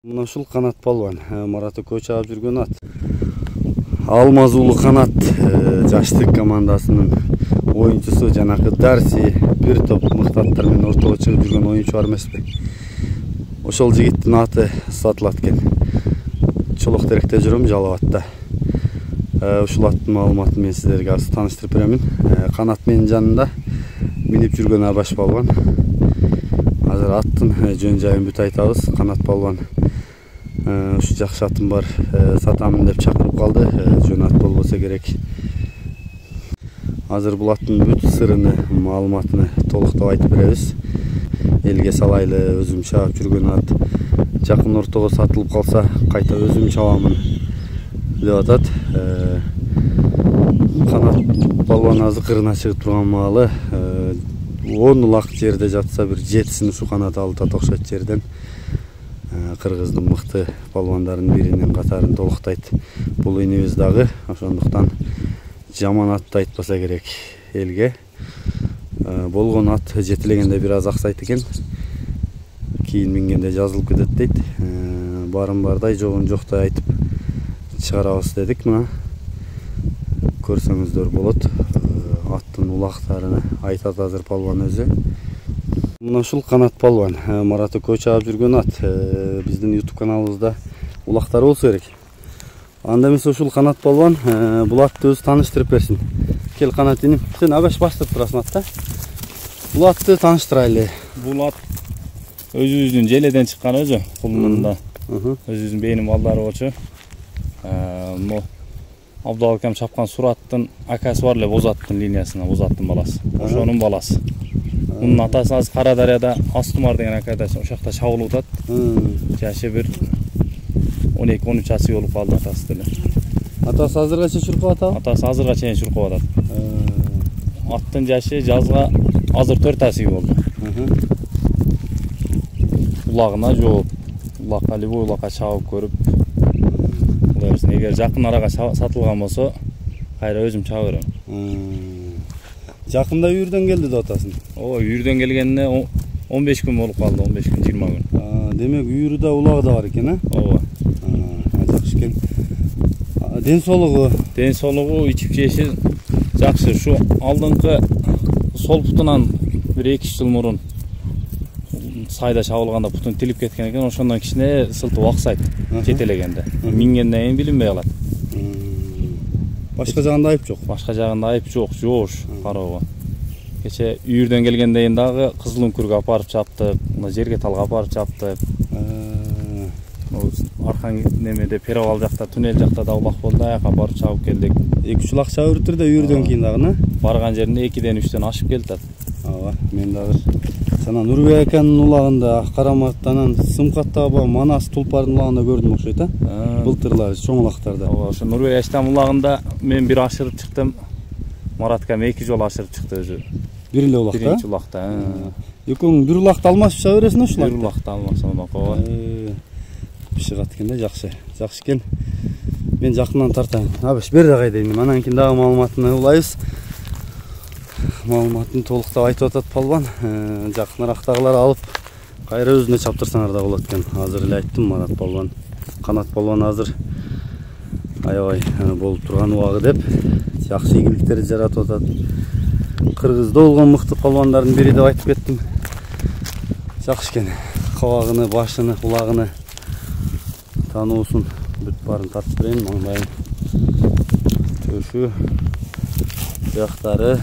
Мына ушул канат палван Марат экөө чаап жүргөн ат. Алмаз уулу канат жаштык командасынын оюнчусу жанакы Дарси бир топ мыкты аттар менен ортого чыгып жүргөн оюнчу бар эмеспи. Ошол жигиттин аты сатылат экен. Чолок теректе жүрөм, Жалал атта. Ушул аттын маалыматын мен сиздерге азыр тааныштырып беремин. Канат менин жанында минип жүргөн Абаш палван. Азыр аттын жөн жайын бүт айтабыз. Канат палван ушу жакшы атым бар, сатамын деп чакырып калды. Жөн ат болбосо керек. Азыр бул аттын бүт сырыны, маалыматыны толуктап айтып беребиз. Элге салайлы, өзүм чаап жүргөн ат. Жакын ортого сатылып калса, кайта өзүм чабамын деп атат. Канат палван азыкырына чыгып турган маалы 10 улак жерде жатса, бир 7син ушу канат алып окшойт жерден. Кыргыздын мыкты палвандарынын биринин катарын толуктайт. Бул инибиз дагы, ошондуктан жаман атты айтпаса керек элге. Болгон ат жетилегенде бир аз аксайт экен. Кийин мингенде жазылып кетет дейт. Барын бардай, жогун жоктой айтып чыгарабыз дедик. Мына көрсөңүздөр болот. Аттын улактарын айтат азыр палван өзү. Мына ушул канат палван Марат экөө чаап жүргөн ат. Биздин YouTube каналыбызда улактары болсо керек. Анда эмес ушул канат палван бул атты өзү тааныштырып берсин. Кел канат иним. Сен Абаш баштырып турасың атта. Бул атты тааныштырайлы. Бул ат өзүбүздүн желеден чыккан өзү. Кулунда өзүбүздүн бейним балдары болчу. Абдалкам чапкан Сураттын акасы бар эле, Бозаттын линиясына, Бозаттын баласы. Ошонун баласы. Мунун атасы азыр Кара Дарыяда Астумар деген акадасы ошакта чабылып атат. Жашы бир 12-13 жасы болуп калды атасы деле. Атасы азырга чейин чуркап атабы? Атасы азырга чейин чуркап атат. Аттын жашы жазга азыр 4 асыгы болду. Улагына жооп, улакка любой улакка чабып көрүп, эгер жакын арага сатылган болсо, кайра өзүм чаба берем. Жакында үйүрдөн келди деп атасың. Үйүрдөн келгенине 15 күн болуп калды, 15 күн, 20 күн. Демек үйүрдө улагы да бар экен, жакшы экен. Ден соолугу, ичип жеши жакшы. Ушу алдыңкы сол путунан бир 2 жыл мурун сайда чабылганда путун тилип кеткен экен, ошондон кичине сылтып аксайт жетелегенде. Мингенден кийин билинбей калат. Башка жагында айып жок. Башка жагында айып жок, жоош кароого. Кече үйүрдөн келгенден дагы Кызыл Үңкүргө апарып чаптык, мына жерге талга апарып чаптык. Аркан немеде Перевал жакта, туннель жакта да улак болду, аяка барып чабып келдик. 2 улак чабып өтүр да үйүрдөн кийин дагы, барган жеринде 2ден 3ден ашып келди. Мен дагы жана Нурбек аканын улагында, Карамарттан, Сымкаттагы Манас Тулпардын улагында көрдүм окшойт, былтырлар чоң улактарда. Ошо Нурбек Аштан улагында мен бир ашырып чыктым. Марат акам 2 жолу ашырып чыкты өзү. Бир эле улакта? Биринчи улакта. Экөөң бир улакты алмашып чаба бересиң ушул? Бир улакты алмашам ооба. Бишигат экен да, жакшы. Жакшы экен. Мен жакындан тартайын. Абаш бер дагы айдайын. Анан кийин дагы маалыматына улайбыз. Маалыматын толуктап айтып атат палван. Жакынырактагылар алып кайра өзүнө чаптырсаңар да болот экен. Азыр эле айттым, Марат палван, канат палван азыр аябай болуп турган убагы деп жакшы ийгиликтерди жаратып атат. Кыргызда болгон мыкты палвандардын бири деп айтып кеттим. Жакшы экен. Кабагыны, башыны, улагыны таануусун бүт барын тартып берейин. Маңдайын, төшү, жактары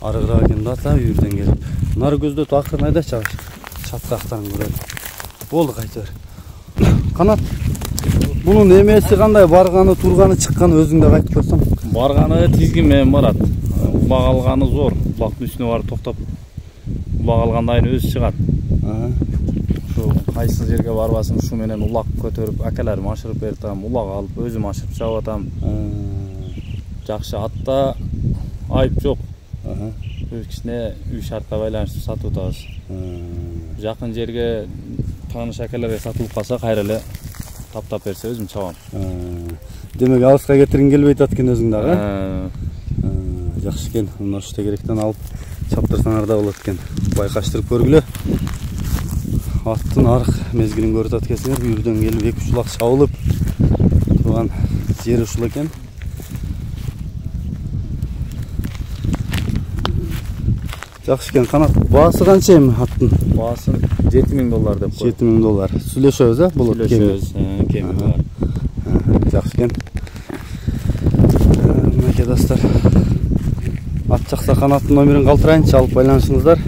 арыгыраак экен да үйүрдөн келип. Нары көздөтүп акырын айдачы, чаткактарын көрөлүм. Болду, кайта бер. Канат, бунун эмеси кандай, барганы, турганы, чыкканы өзүң да айтып көрсөң? Барганы тизгин менен барат. Улак алганы зор. Улактын үстүнө барып токтоп, улак алгандан кийин өзү чыгат. Ушу кайсы жерге барбасын, ушу менен улак көтөрүп, акаларым ашырып берип атам, улак алып, өзүм ашырып чабып атам. Жакшы, атта айып жок. Кичине үй шартка байланыштуу сатып атабыз. Жакын жерге тааныш акаларга сатылып калса, кайра эле таптап берсе өзүм чабам. Демек алыска кетиргиң келбей атат экен өзүң дагы. Жакшы экен. Мына уште керектен алып чаптырсаңар да болот экен. Байкаштырып көргүлө. аттын арық мезгилин көрүп аткансыңар. Бүйүрдөн келип 2-3 улак чабылып турган жери ушул экен. Жакшы экен. Канат баасы канча эми аттын? Баасы $7.000 деп коюп. $7.000. Сүйлөшөбүз, Болот кеми. Кеми бар. Жакшы экен. Мынакей достор. Ат жакса канаттын номерин калтырайынчы, алып байланышыңыздар.